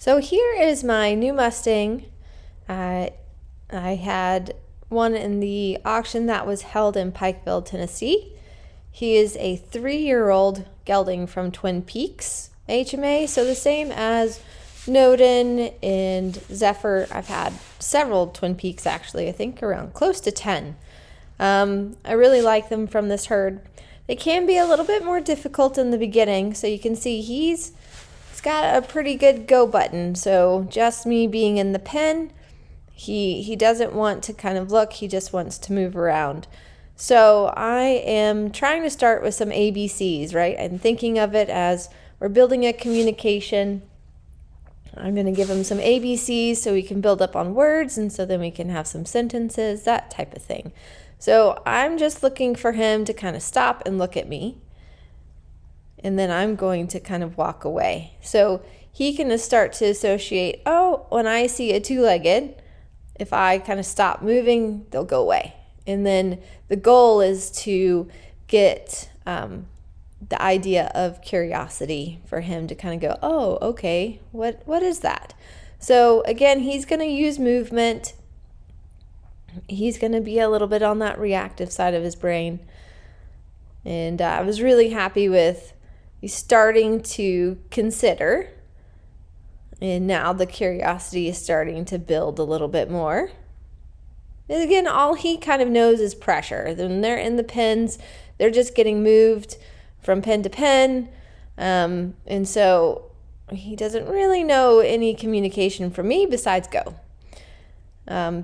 So here is my new Mustang. I had one in the auction that was held in Pikeville, Tennessee. He is a 3-year-old gelding from Twin Peaks HMA, so the same as Noden and Zephyr. I've had several Twin Peaks actually, I think around close to 10. I really like them from this herd. They can be a little bit more difficult in the beginning, so you can see he's got a pretty good go button. So just me being in the pen, he doesn't want to kind of look, he just wants to move around. So I am trying to start with some ABCs, right? I'm thinking of it as we're building a communication. I'm going to give him some ABCs so we can build up on words, and so then we can have some sentences, that type of thing. So I'm just looking for him to kind of stop and look at me. And then I'm going to kind of walk away. So he can start to associate, oh, when I see a two-legged, if I kind of stop moving, they'll go away. And then the goal is to get the idea of curiosity for him to kind of go, oh, okay, what is that? So again, he's going to use movement. He's going to be a little bit on that reactive side of his brain. And I was really happy with he's starting to consider, and now the curiosity is starting to build a little bit more. And again, all he kind of knows is pressure. When they're in the pens, they're just getting moved from pen to pen, and so he doesn't really know any communication from me besides go.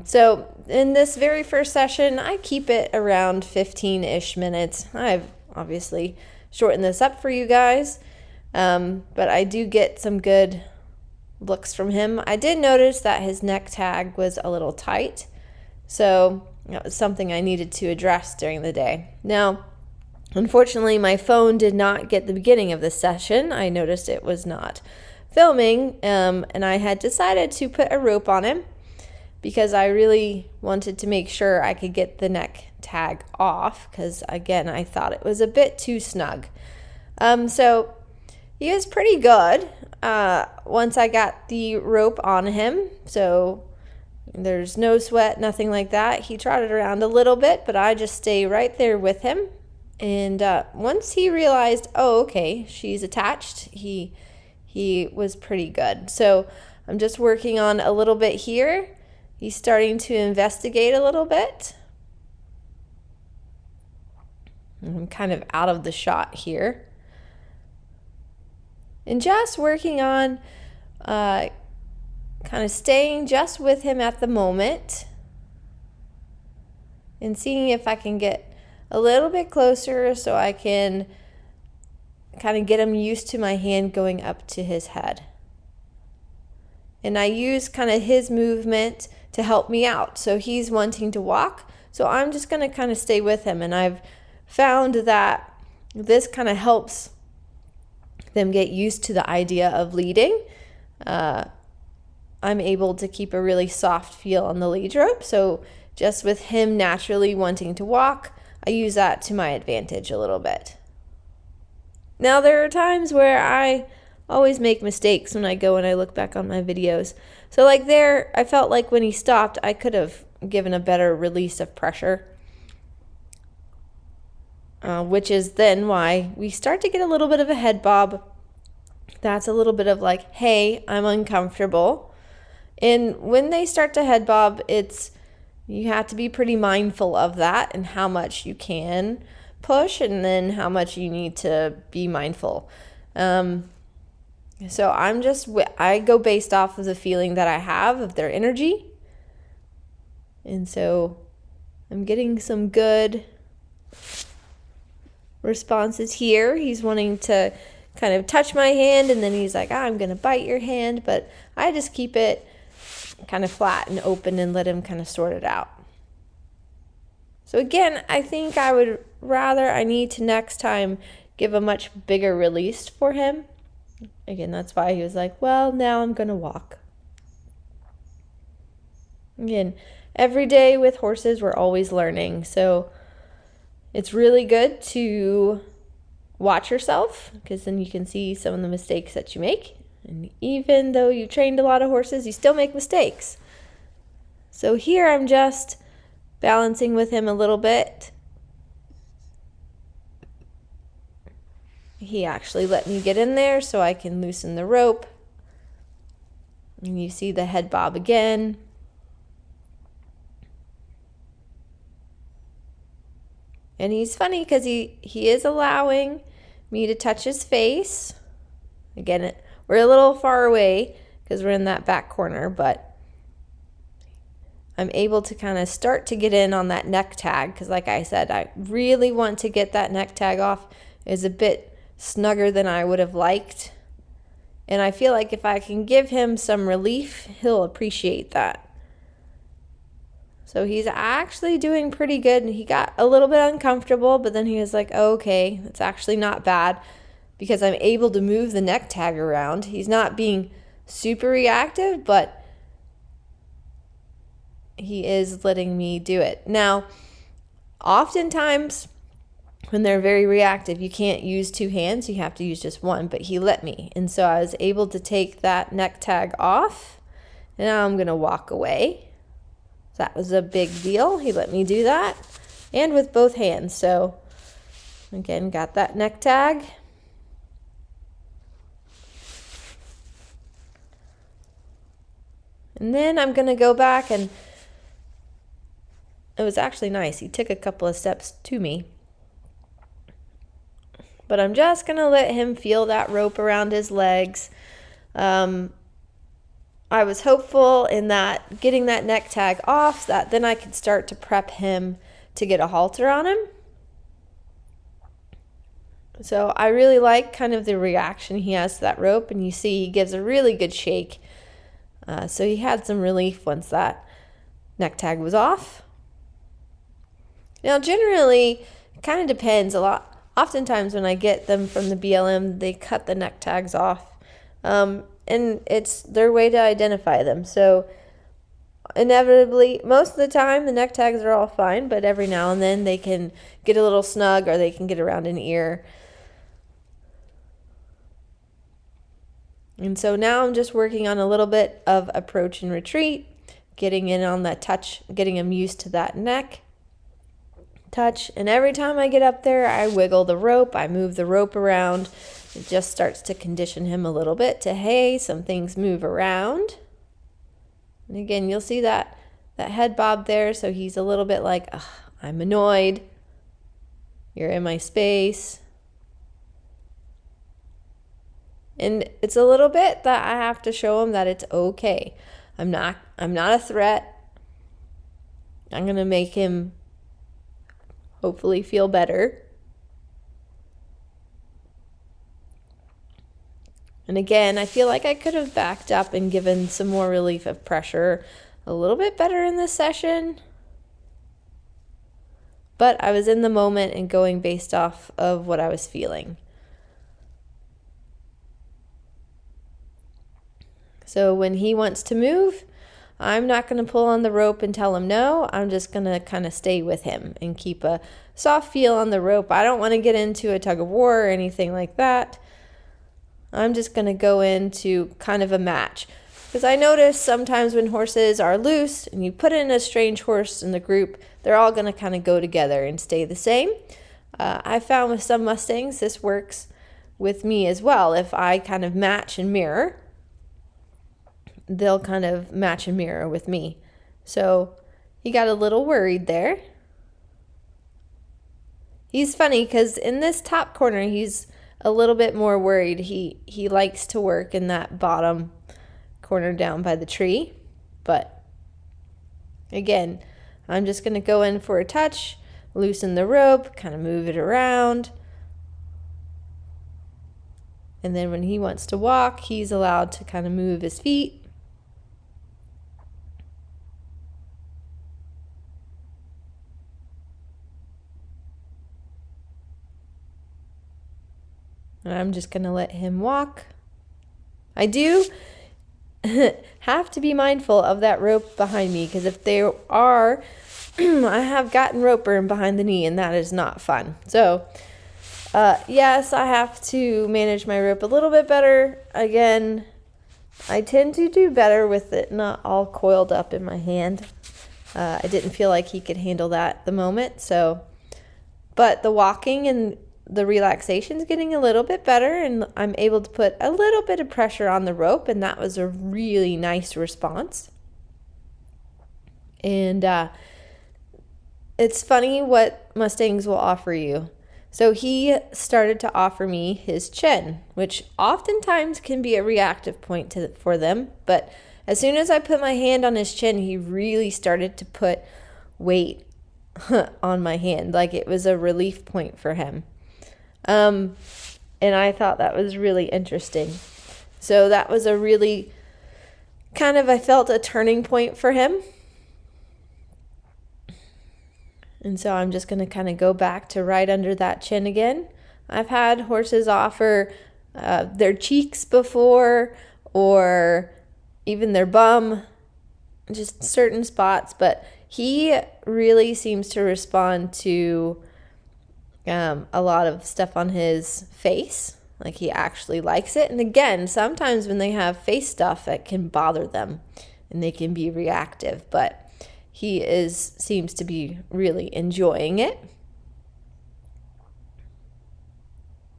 So in this very first session, I keep it around 15-ish minutes. I've obviously shorten this up for you guys, but I do get some good looks from him. I did notice that his neck tag was a little tight, so that was something I needed to address during the day. Now, unfortunately, my phone did not get the beginning of this session. I noticed it was not filming, and I had decided to put a rope on him because I really wanted to make sure I could get the neck tag off, because again, I thought it was a bit too snug. So he was pretty good once I got the rope on him. So there's no sweat, nothing like that. He trotted around a little bit, but I just stay right there with him. And once he realized, oh, okay, she's attached, he was pretty good. So I'm just working on a little bit here. He's starting to investigate a little bit. I'm kind of out of the shot here. And just working on kind of staying just with him at the moment and seeing if I can get a little bit closer so I can kind of get him used to my hand going up to his head. And I use kind of his movement to help me out. So he's wanting to walk, so I'm just going to kind of stay with him. And I've found that this kind of helps them get used to the idea of leading. I'm able to keep a really soft feel on the lead rope. So just with him naturally wanting to walk, I use that to my advantage a little bit. Now, there are times where I always make mistakes when I go and I look back on my videos. So like there, I felt like when he stopped, I could have given a better release of pressure, which is then why we start to get a little bit of a head bob. That's a little bit of like, hey, I'm uncomfortable. And when they start to head bob, you have to be pretty mindful of that and how much you can push and then how much you need to be mindful. So I go based off of the feeling that I have of their energy. And so I'm getting some good responses here. He's wanting to kind of touch my hand, and then he's like, I'm going to bite your hand, but I just keep it kind of flat and open and let him kind of sort it out. So again, I think I need to next time give a much bigger release for him. Again, that's why he was like, well, now I'm going to walk. Again, every day with horses, we're always learning. So it's really good to watch yourself, because then you can see some of the mistakes that you make And even though you trained a lot of horses, you still make mistakes. So here I'm just balancing with him a little bit. He actually let me get in there so I can loosen the rope. And you see the head bob again. And he's funny because he is allowing me to touch his face. Again, we're a little far away because we're in that back corner, but I'm able to kind of start to get in on that neck tag because, like I said, I really want to get that neck tag off. It's a bit snugger than I would have liked. And I feel like if I can give him some relief, he'll appreciate that. So he's actually doing pretty good. And he got a little bit uncomfortable, but then he was like, oh, okay, it's actually not bad because I'm able to move the neck tag around. He's not being super reactive, but he is letting me do it. Now, oftentimes when they're very reactive, you can't use two hands. You have to use just one, but he let me. And so I was able to take that neck tag off. And now I'm going to walk away. That was a big deal. He let me do that. And with both hands. So, again, got that neck tag. And then I'm going to go back, and it was actually nice. He took a couple of steps to me. But I'm just going to let him feel that rope around his legs. I was hopeful in that getting that neck tag off, so that then I could start to prep him to get a halter on him. So I really like kind of the reaction he has to that rope, and you see he gives a really good shake. So he had some relief once that neck tag was off. Now generally, it kind of depends a lot. Oftentimes when I get them from the BLM, they cut the neck tags off. And it's their way to identify them. So inevitably, most of the time, the neck tags are all fine, but every now and then they can get a little snug or they can get around an ear. And so now I'm just working on a little bit of approach and retreat, getting in on that touch, getting him used to that neck touch. And every time I get up there, I wiggle the rope, I move the rope around. It just starts to condition him a little bit to, hey, some things move around. And again, you'll see that head bob there, so he's a little bit like, I'm annoyed. You're in my space. And it's a little bit that I have to show him that it's okay. I'm not a threat. I'm going to make him hopefully feel better. And again, I feel like I could have backed up and given some more relief of pressure a little bit better in this session. But I was in the moment and going based off of what I was feeling. So when he wants to move, I'm not going to pull on the rope and tell him no. I'm just going to kind of stay with him and keep a soft feel on the rope. I don't want to get into a tug of war or anything like that. I'm just going to go into kind of a match. Because I notice sometimes when horses are loose and you put in a strange horse in the group, they're all going to kind of go together and stay the same. I found with some Mustangs this works with me as well. If I kind of match and mirror, they'll kind of match and mirror with me. So he got a little worried there. He's funny because in this top corner, he's a little bit more worried. He likes to work in that bottom corner down by the tree. But again, I'm just going to go in for a touch, loosen the rope, kind of move it around. And then when he wants to walk, he's allowed to kind of move his feet. And I'm just going to let him walk. I do have to be mindful of that rope behind me, because if there are, I have gotten rope burn behind the knee, and that is not fun. So, yes, I have to manage my rope a little bit better. Again, I tend to do better with it not all coiled up in my hand. I didn't feel like he could handle that at the moment, so. But the walking and the relaxation is getting a little bit better, and I'm able to put a little bit of pressure on the rope, and that was a really nice response. And it's funny what Mustangs will offer you. So he started to offer me his chin, which oftentimes can be a reactive point for them. But as soon as I put my hand on his chin, he really started to put weight on my hand, like it was a relief point for him. And I thought that was really interesting. So that was a really I felt a turning point for him. And so I'm just going to kind of go back to right under that chin again. I've had horses offer their cheeks before, or even their bum, just certain spots. But he really seems to respond to a lot of stuff on his face. Like he actually likes it. And again, sometimes when they have face stuff, it can bother them and they can be reactive. But he seems to be really enjoying it.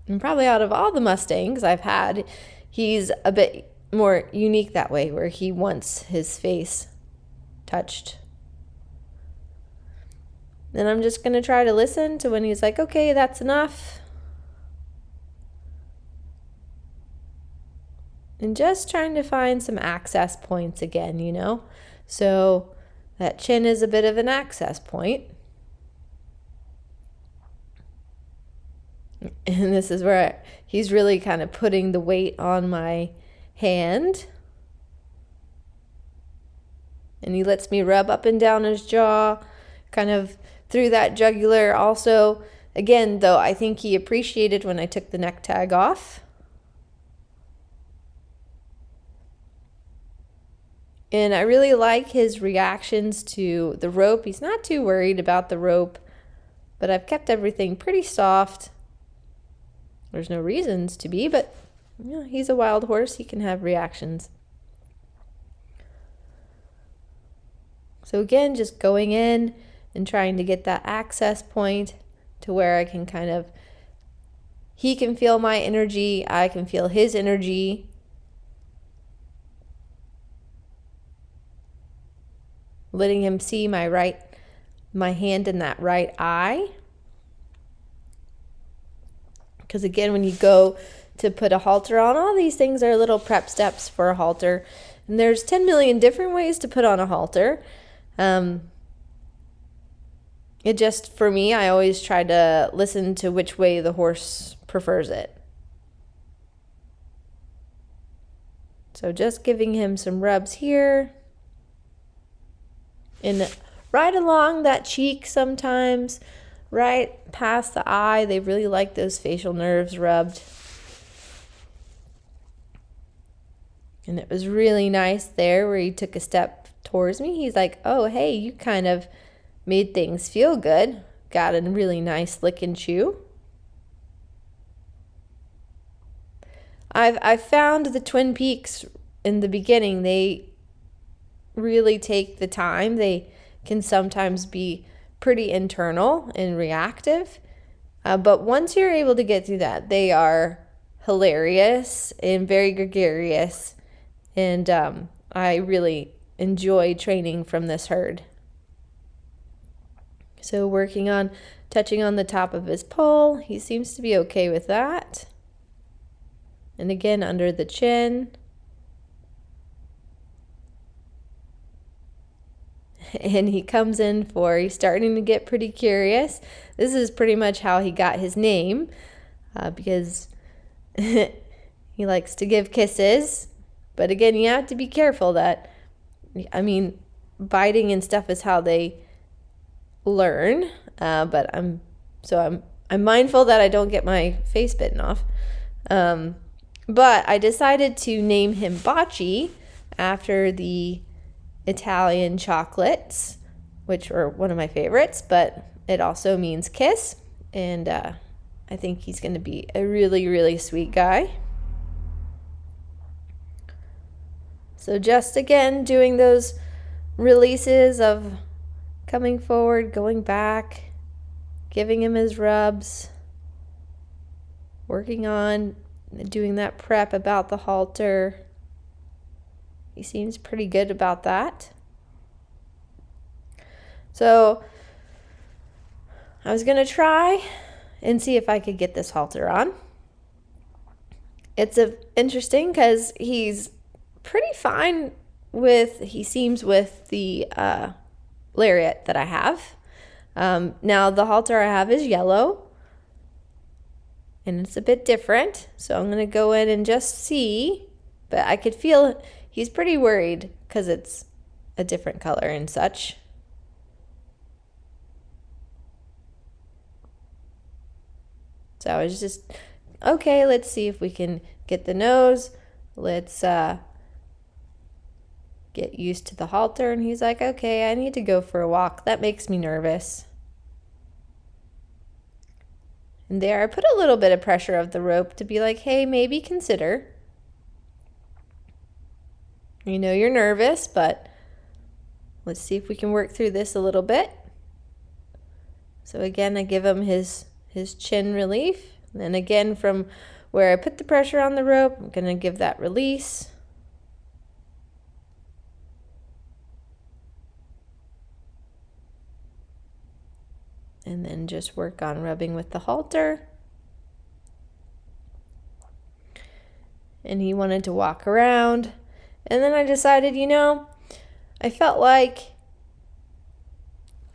And probably out of all the Mustangs I've had, he's a bit more unique that way, where he wants his face touched. Then I'm just going to try to listen to when he's like, okay, that's enough. And just trying to find some access points again, So that chin is a bit of an access point. And this is where he's really kind of putting the weight on my hand. And he lets me rub up and down his jaw, kind of through that jugular also. Again, though, I think he appreciated when I took the neck tag off. And I really like his reactions to the rope. He's not too worried about the rope, but I've kept everything pretty soft. There's no reasons to be, but he's a wild horse. He can have reactions. So again, just going in and trying to get that access point to where I can he can feel my energy, I can feel his energy. Letting him see my hand in that right eye. Because again, when you go to put a halter on, all these things are little prep steps for a halter. And there's 10 million different ways to put on a halter. It just, for me, I always try to listen to which way the horse prefers it. So just giving him some rubs here. And right along that cheek sometimes, right past the eye. They really like those facial nerves rubbed. And it was really nice there where he took a step towards me. He's like, oh, hey, you kind of made things feel good. Got a really nice lick and chew. I've found the Twin Peaks in the beginning, they really take the time. They can sometimes be pretty internal and reactive. But once you're able to get through that, they are hilarious and very gregarious. And I really enjoy training from this herd. So working on touching on the top of his poll. He seems to be okay with that. And again, under the chin. And he comes in he's starting to get pretty curious. This is pretty much how he got his name, because he likes to give kisses. But again, you have to be careful that, biting and stuff is how they learn. But I'm mindful that I don't get my face bitten off. But I decided to name him Baci after the Italian chocolates, which are one of my favorites, but it also means kiss. And I think he's going to be a really, really sweet guy. So just again, doing those releases of coming forward, going back, giving him his rubs, working on doing that prep about the halter. He seems pretty good about that. So I was going to try and see if I could get this halter on. It's interesting because he's pretty fine he seems with the lariat that I have. Now the halter I have is yellow and it's a bit different. So I'm going to go in and just see, but I could feel he's pretty worried because it's a different color and such. So I was just, okay, let's see if we can get the nose. Let's get used to the halter. And he's like, okay, I need to go for a walk. That makes me nervous. And there I put a little bit of pressure of the rope to be like, hey, maybe consider. You know you're nervous, but let's see if we can work through this a little bit. So again, I give him his chin relief. And then again, from where I put the pressure on the rope, I'm going to give that release. And then just work on rubbing with the halter. And he wanted to walk around. And then I decided, I felt like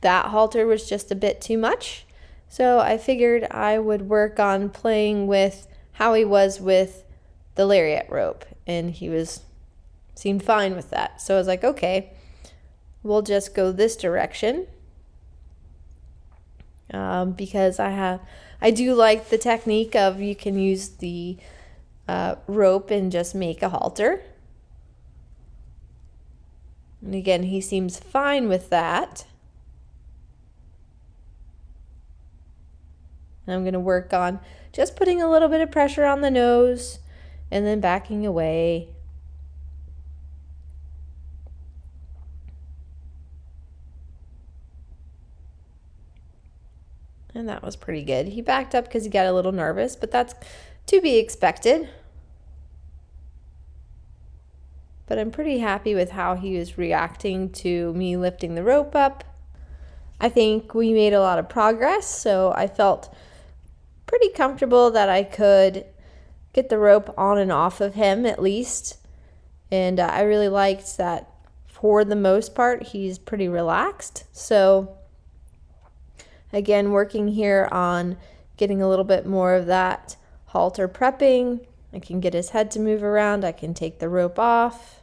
that halter was just a bit too much. So I figured I would work on playing with how he was with the lariat rope. And he seemed fine with that. So I was like, okay, we'll just go this direction. Because I do like the technique of you can use the rope and just make a halter. And again, he seems fine with that. And I'm going to work on just putting a little bit of pressure on the nose and then backing away. And that was pretty good. He backed up because he got a little nervous, but that's to be expected. But I'm pretty happy with how he was reacting to me lifting the rope up. I think we made a lot of progress, so I felt pretty comfortable that I could get the rope on and off of him at least. And I really liked that for the most part, he's pretty relaxed. So again, working here on getting a little bit more of that halter prepping. I can get his head to move around. I can take the rope off.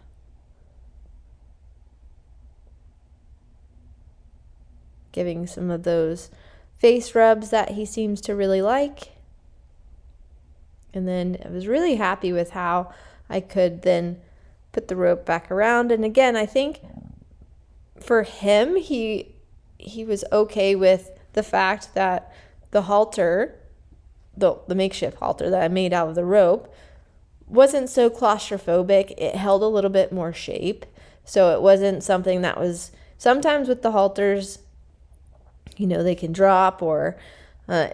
Giving some of those face rubs that he seems to really like. And then I was really happy with how I could then put the rope back around. And again, I think for him, he was okay with the fact that the halter, the makeshift halter that I made out of the rope, wasn't so claustrophobic. It held a little bit more shape. So it wasn't something that was, sometimes with the halters, they can drop or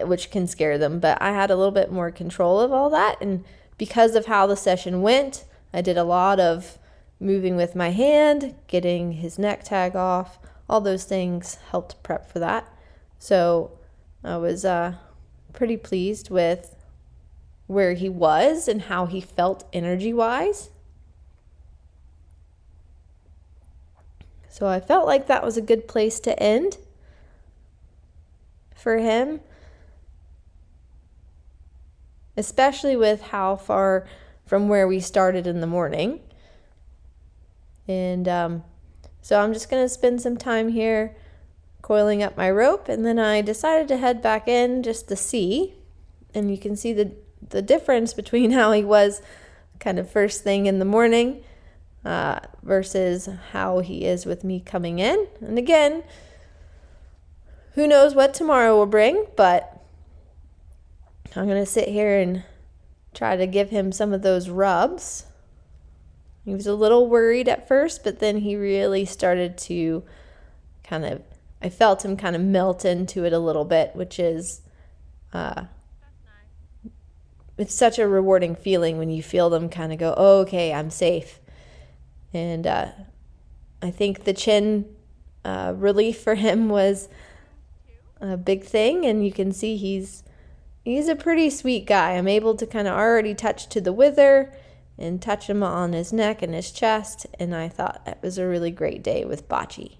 which can scare them. But I had a little bit more control of all that. And because of how the session went, I did a lot of moving with my hand, getting his neck tag off. All those things helped prep for that. So I was pretty pleased with where he was and how he felt energy-wise. So I felt like that was a good place to end for him, especially with how far from where we started in the morning. And so I'm just going to spend some time here coiling up my rope, and then I decided to head back in just to see. And you can see the difference between how he was kind of first thing in the morning versus how he is with me coming in. And again, who knows what tomorrow will bring, but I'm going to sit here and try to give him some of those rubs. He was a little worried at first, but then he really started to I felt him kind of melt into it a little bit, which is, it's such a rewarding feeling when you feel them kind of go, oh, okay, I'm safe. And I think the chin relief for him was a big thing, and you can see he's a pretty sweet guy. I'm able to kind of already touch to the wither and touch him on his neck and his chest, and I thought that was a really great day with Baci.